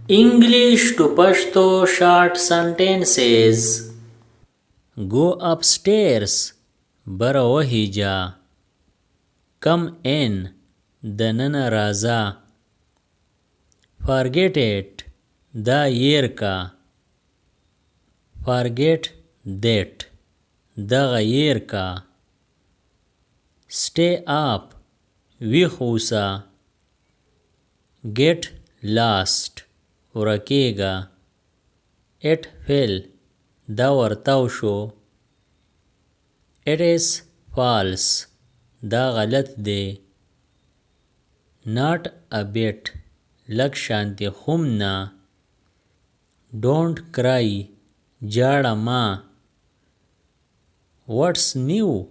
English to Pashto short sentences. Go upstairs. Barawahija. Come in. Danana raza. Forget it. Da yerka. Forget that. Da yerka. Stay up. Vikhusa. Get lost. ورکیگا. It fell. دا ورتاو شو. It is false. دا غلط دی. Not a bit. لگ شانتی خمنا. Don't cry. جاڑا ما. What's new?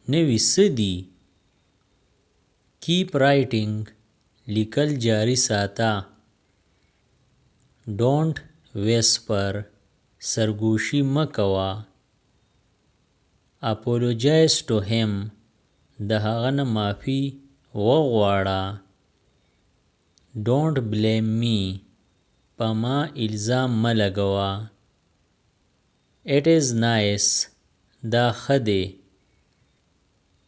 نوی سدی. Keep writing. لیکل جاری ساتا. Don't whisper. سرگوشی مکوا. Apologize to him. د هغه نه معافي وغواړه. Don't blame me. په ما الزام مه لګوه. It is nice. دا ښه دی.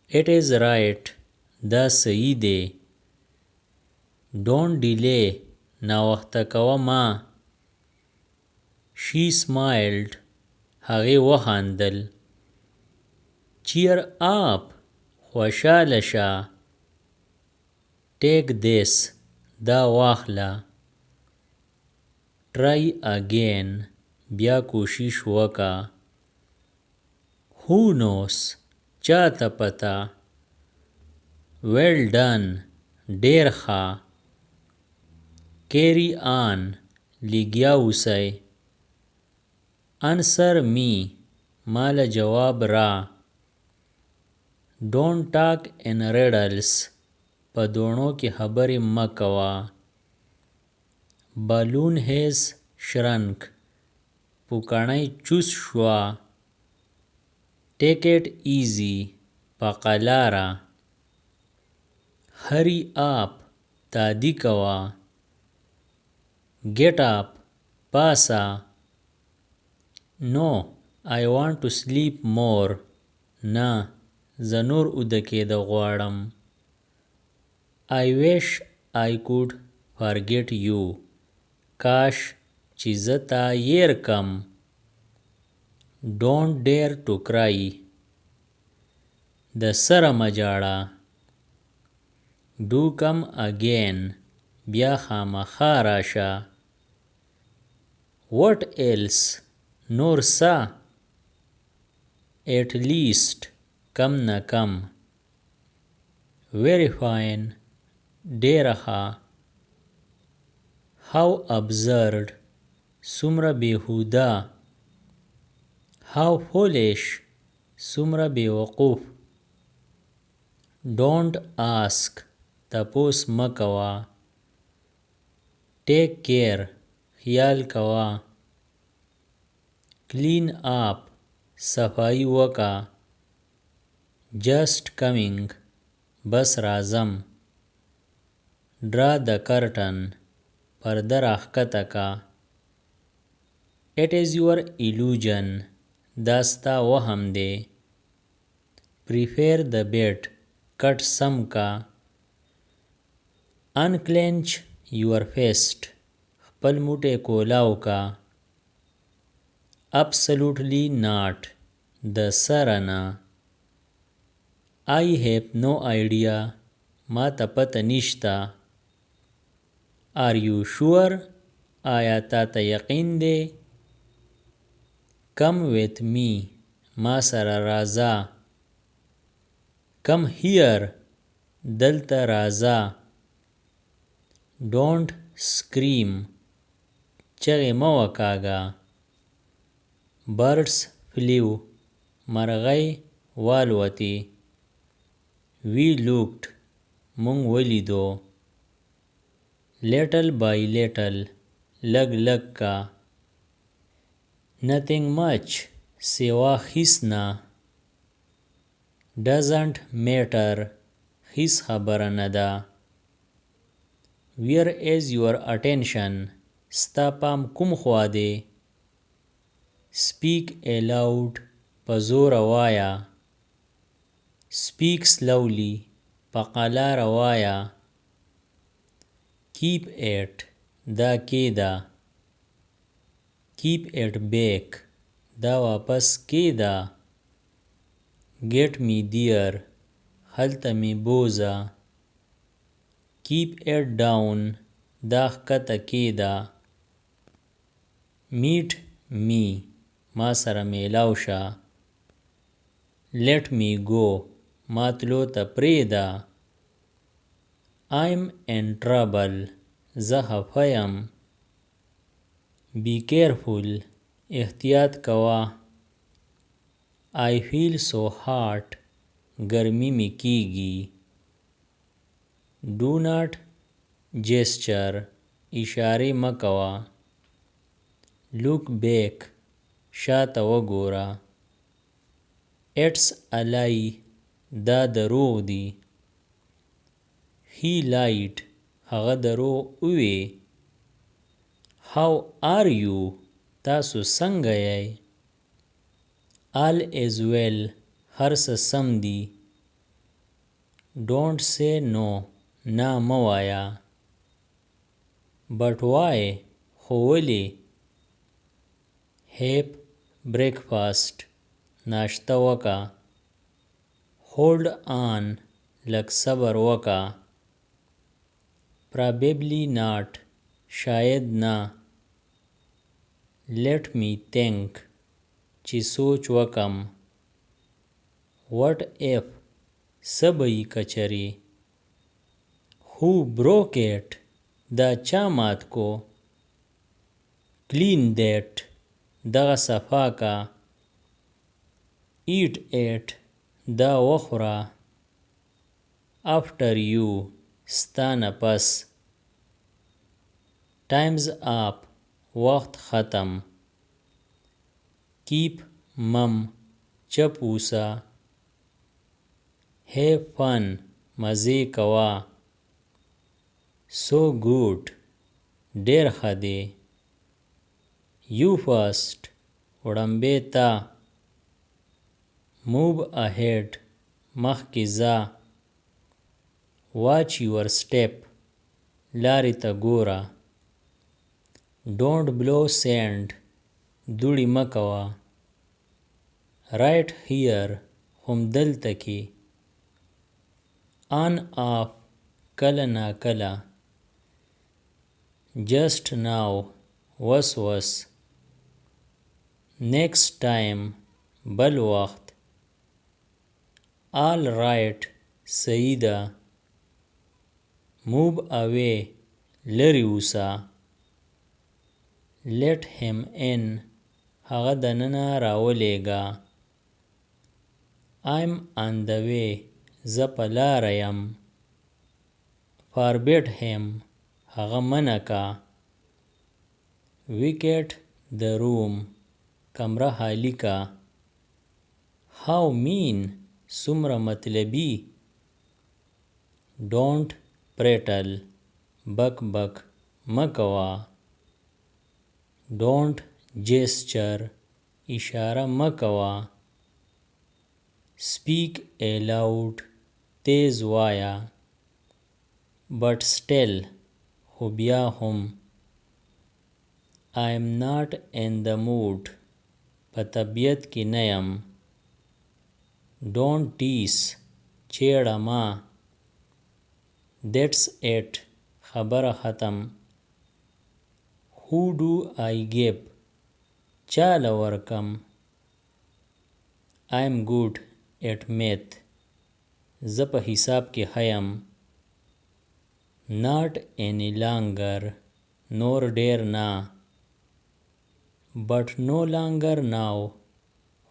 It is right. دا صحیح دی. Don't delay. ناوخته کوه ما. She smiled. هغې وخندل. Cheer up. خوشاله شه. Take this. دا واخله. Try again. بیا کوشش وکه. Who knows? چاته پته. Well done. ډیر ښه. Carry on. لګیا اوسئ. Answer me. مال جواب را. Don't talk in riddles. په دوڼو کې خبرې مه کوه. Balloon has shrunk. پوکڼۍ چوس شوه. Take it easy. په قلاره. Hurry up. تادی کوه. Get up. پاسه. No, I want to sleep more. نه زه نور اوده کېده غواړم. I wish I could forget you. کاش چې زه تا هیر کم. Don't dare to cry. د سره مه ژاړه. Do come again. بیا خامخا راشه. What else? نور څه. At least. کم نه کم. Very fine. ډیره ښه. How absurd. څومره بېهوده. How foolish. څومره بېوقوف. Don't ask. تپوس مه کوه. Take care. خیال کوه. Clean up. صفائی وکه. Just coming. بس رازم. Draw the curtain. پرده راښکته که. It is your illusion. دا ستا وهم دی. Prepare the bed. کټ سم که. Unclench your fist. خپل موټی کولاو که. Absolutely not. د سره نه. I have no idea. ما ته پته نشته. Are you sure? آیا تا ته یقین دی؟ Come with me. ما سره راځه. Come here. دلته راځه. Don't scream. چغې مه وکاږه. Birds flew. مرغۍ والوتې. We looked. مونږ ولیدو. Little by little. لږ لږ کا. Nothing much. سوا هیڅ نه. Doesn't matter. هیڅ خبره نه ده. Where is your attention? ستا پام کوم خوا دی؟ Speak aloud په زوره وایه. Speak slowly په قلاره وایه. Keep it دا کیده. Keep it back دا واپس کیده. Get me there هلته می بوزه. Keep it down دا ښکته کیده. Meet me ما سره میلاو شه. Let me go ما تلو ته پریږده. I'm in trouble زه خفه یم. Be careful احتیاط کوه. I feel so hot ګرمي می کیږي. Do not gesture اشارې مه کوه. Look back شاته وګوره. It's a lie دا دروغ دی. He lied هغه دروغ ووی. How are you تاسو څنګه یی؟ All is well هر څه سم دی. Don't say no نه مه وایه. But why خو ولې؟ Have breakfast ناشته وکه. Hold on لږ صبر وکه. Probably not شاید نه. Let me think چې سوچ وکم. What if څه به یې که چرې؟ Who broke it دا چا مات کو؟ Clean that دغه صفا کا. Eat it دا وخوره. After you ستا نه پس. Time's up وخت ختم. Keep mum چپ اوسه. Have fun مزې کوه. So good ډېر ښه دی. You first وړاندې ته. Move ahead مخکې ځه. Watch your step لارې ته ګوره. Don't blow sand دوړې مه کوه. Right here همدلته کې. On off کله ناکله. Just now وس وس. Next time بل وخت. All right صحیح ده. Move away لرې اوسه. Let him in هغه دننه راولېږه. I'm on the way زه په لاره یم. Forbid him هغه منع که. Vacate the room کمره خالی که. How mean څومره مطلبي. Don't prattle بک بک مه کوه. Don't gesture اشاره مه کوه. Speak aloud تیز وایه. But still خو بیا هم. I'm not in the mood په طبیعت کې نه یم. Don't tease چیړه مه. That's it خبره ختم. Who do I give چاله ورکم. I'm good at math زه په حساب کې ښه یم. Not any longer نور ډیر نه. But no longer now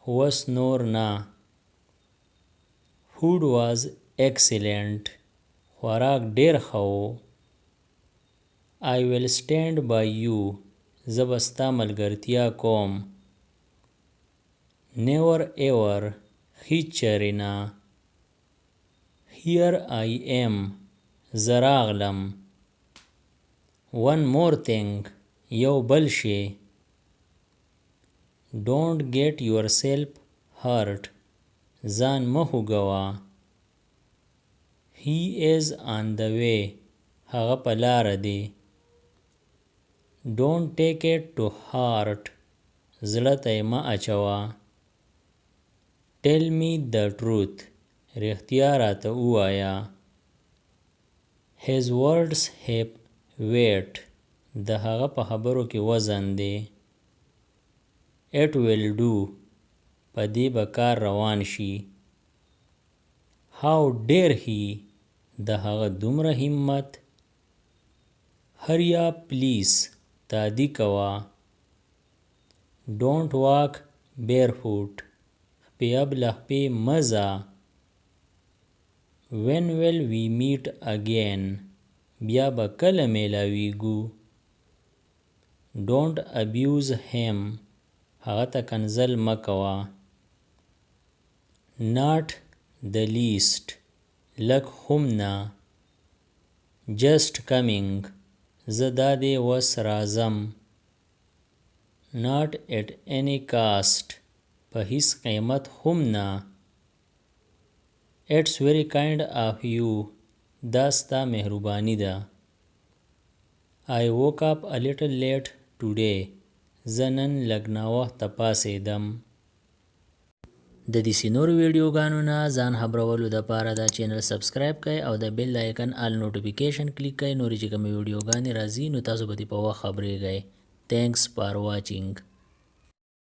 اوس نور نه. Food was excellent خوراک ډیر ښه و. I will stand by you زه به ستا ملګرتیا کوم. Never ever هیڅ چېرې نه. Here I am زه راغلم. One more thing یو بل شی. Don't get yourself hurt. ځان مه خوږوه. He is on the way. هغه په لاره دی. Don't take it to heart. زړه ته یې مه اچوه. Tell me the truth. رښتیا راته ووایه. His words have weight. د هغه په خبرو کې وزن دی. It will do. په دې به کار روان شي. How dare he. د هغه دومره همت. Hurry up please. تادی کوه. Don't walk barefoot. خپې له خپې مه ځه. When will we meet again. بیا به کله میلاویږو. Don't abuse him. هغه ته کنځل مه کوه. Not the least. لږ هم نه. Just coming. زه دا دې وس راځم. Not at any cost. په هیڅ قیمت هم نه. It's very kind of you. دا ستا مهرباني ده. I woke up a little late today. زه نن لږ ناوخته پاڅېدم. د دې نورو ویډیوګانو نه ځان خبرولو دپاره دا چینل سبسکرایب کړئ او د بیل آیکن آل نوټیفیکیشن کلیک کړئ. نورې چې کومې ویډیوګانې راځي نو تاسو به دې په وخت خبرېږئ. Thanks for watching.